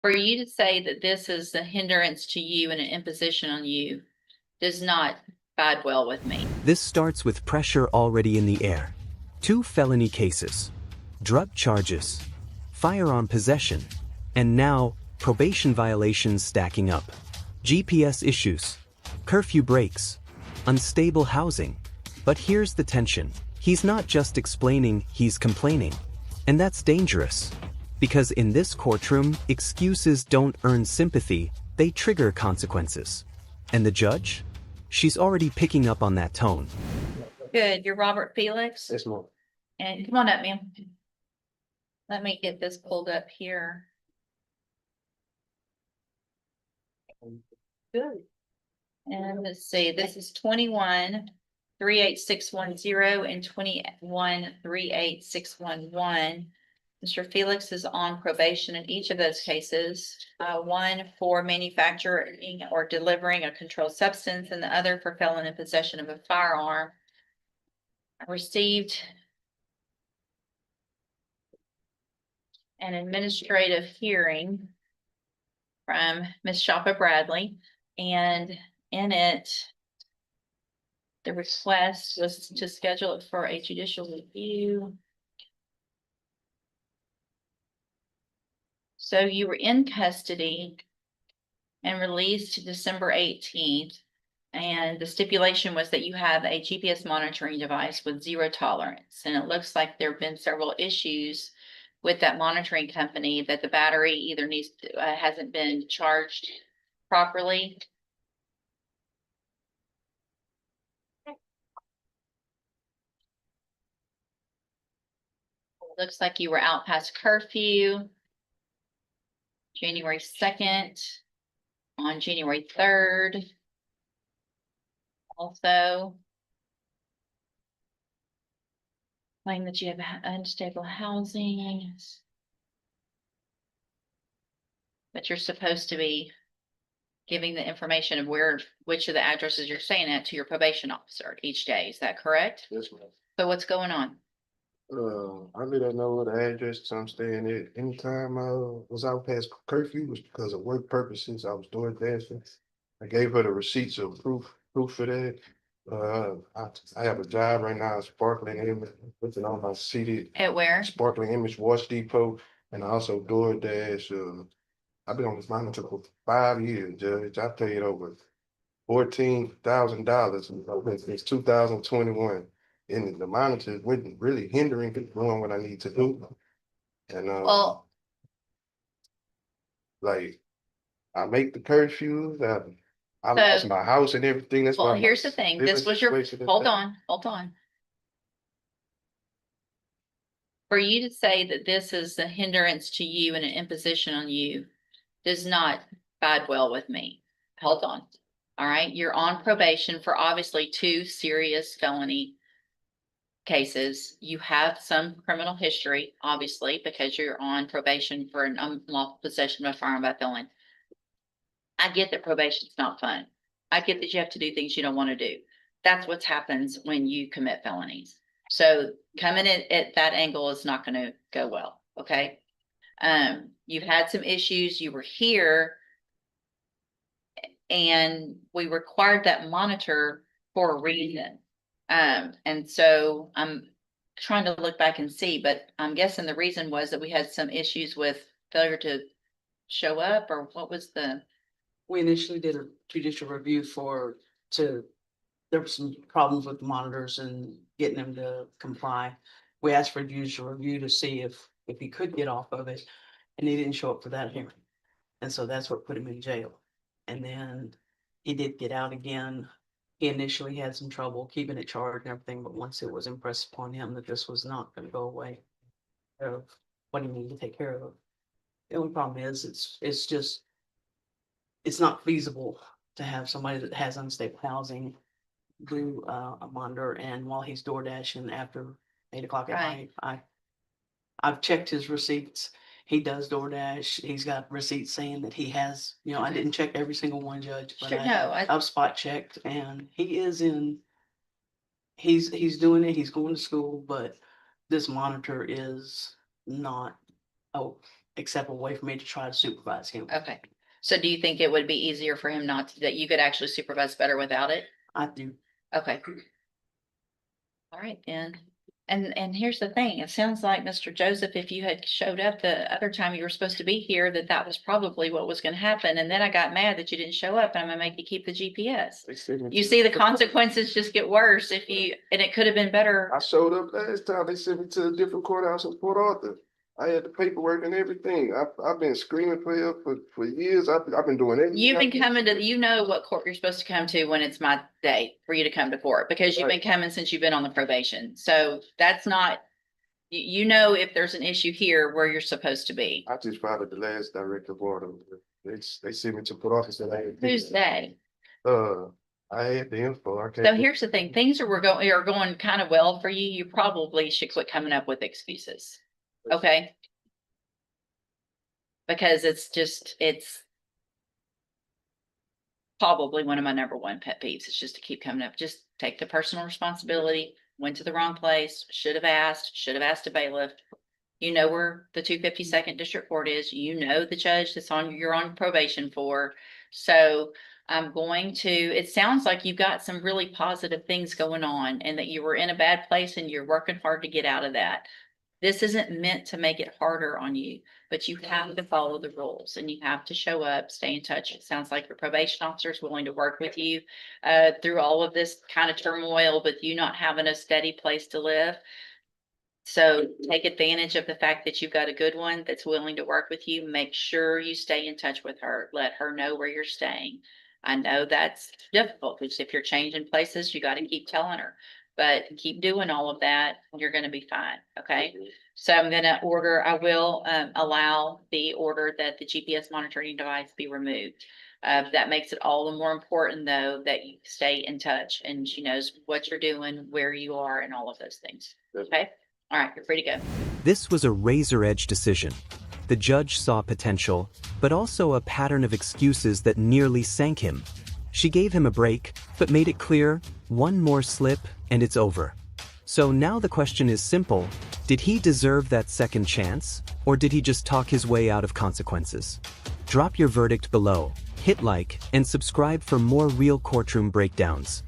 For you to say that this is a hindrance to you and an imposition on you does not bode well with me. This starts with pressure already in the air. 2 felony cases, drug charges, firearm possession, and now probation violations stacking up. GPS issues, curfew breaks, unstable housing. But here's the tension. He's not just explaining, he's complaining. And that's dangerous. Because in this courtroom, excuses don't earn sympathy, they trigger consequences. And the judge? She's already picking up on that tone. Good. You're Robert Felix. Yes, ma'am. And come on up, ma'am. Let me get this pulled up here. Good. And let's see, this is 21-38610 and 21-38611. Mr. Felix is on probation in each of those cases. One for manufacturing or delivering a controlled substance, and the other for felon in possession of a firearm. I received an administrative hearing from Ms. Shoppa Bradley, and in it, the request was to schedule it for a judicial review. So you were in custody and released December 18th. And the stipulation was that you have a GPS monitoring device with 0 tolerance. And it looks like there have been several issues with that monitoring company, that the battery either hasn't been charged properly. Looks like you were out past curfew. January 2nd, on January 3rd. Also, claim that you have unstable housing. But you're supposed to be giving the information of which of the addresses you're staying at to your probation officer each day. Is that correct? Yes, ma'am. So what's going on? I really don't know what the address I'm staying at. Anytime I was out past curfew was because of work purposes. I was doing dancing. I gave her the receipts of proof for that. I have a job right now, Sparkling Image, putting on my CD. At where? Sparkling Image Wash Depot, and I also DoorDash. I've been on this monitor for 5 years, Judge. I paid over $14,000 since 2021. And the monitor wasn't really hindering me doing what I need to do. And Well, like I make the curfews, I lost my house and everything. That's well, why here's the thing. This was your, hold on. For you to say that this is a hindrance to you and an imposition on you does not bode well with me. Hold on. All right. You're on probation for obviously 2 serious felony cases. You have some criminal history, obviously, because you're on probation for an unlawful possession of a firearm by felon. I get that probation's not fun. I get that you have to do things you don't want to do. That's what happens when you commit felonies. So coming in at that angle is not going to go well. Okay. You've had some issues. You were here and we required that monitor for a reason. And so I'm trying to look back and see, but I'm guessing the reason was that we had some issues with failure to show up, or what was the? We initially did a judicial review there were some problems with the monitors and getting them to comply. We asked for a judicial review to see if he could get off of it, and he didn't show up for that hearing. And so that's what put him in jail. And then he did get out again. He initially had some trouble keeping it charged and everything, but once it was impressed upon him that this was not going to go away, of what he needed to take care of. The only problem is it's not feasible to have somebody that has unstable housing do a monitor, and while he's door dashing after 8 o'clock at night. I've checked his receipts. He does DoorDash. He's got receipts saying that he has, I didn't check every single one, Judge, but I've spot checked, and he is he's doing it. He's going to school, but this monitor is not, acceptable way for me to try to supervise him. Okay. So do you think it would be easier for him not to, that you could actually supervise better without it? I do. Okay. All right, then. And here's the thing, it sounds like, Mr. Joseph, if you had showed up the other time you were supposed to be here, that was probably what was gonna happen, and then I got mad that you didn't show up, and I'm gonna make you keep the GPS. They sent me You to- see, the consequences just get worse if you, and it could have been better. I showed up last time. They sent me to a different courthouse in Port Arthur. I had the paperwork and everything. I've been screaming for help for years. I've been doing everything. You've I been can. coming to, you know what court you're supposed to come to when it's my day for you to come to court, because you've been Right. coming since you've been on the probation. So that's not, you know, if there's an issue here where you're supposed to be. I just followed the last directive order. They sent me to Port Arthur. Said I had to do Who's that. they? I had the info. I So can't. here's the thing, things are going kind of well for you. You probably should quit coming up with excuses. Okay? Because it's probably one of my number one pet peeves. It's just to keep coming up. Just take the personal responsibility. Went to the wrong place, should have asked a bailiff. You know where the 252nd District Court is. You know the judge that's you're on probation for. So I'm going to, it sounds like you've got some really positive things going on and that you were in a bad place and you're working hard to get out of that. This isn't meant to make it harder on you, but you have to follow the rules and you have to show up, stay in touch. It sounds like your probation officer is willing to work with you through all of this kind of turmoil, but you not having a steady place to live. So take advantage of the fact that you've got a good one that's willing to work with you. Make sure you stay in touch with her. Let her know where you're staying. I know that's difficult because if you're changing places, you got to keep telling her, but keep doing all of that. You're going to be fine. Okay. So I'm going to I will allow the order that the GPS monitoring device be removed. That makes it all the more important though, that you stay in touch and she knows what you're doing, where you are and all of those things. Okay. All right. You're free to go. This was a razor-edge decision. The judge saw potential, but also a pattern of excuses that nearly sank him. She gave him a break, but made it clear, one more slip and it's over. So now the question is simple. Did he deserve that second chance, or did he just talk his way out of consequences? Drop your verdict below, hit like, and subscribe for more real courtroom breakdowns.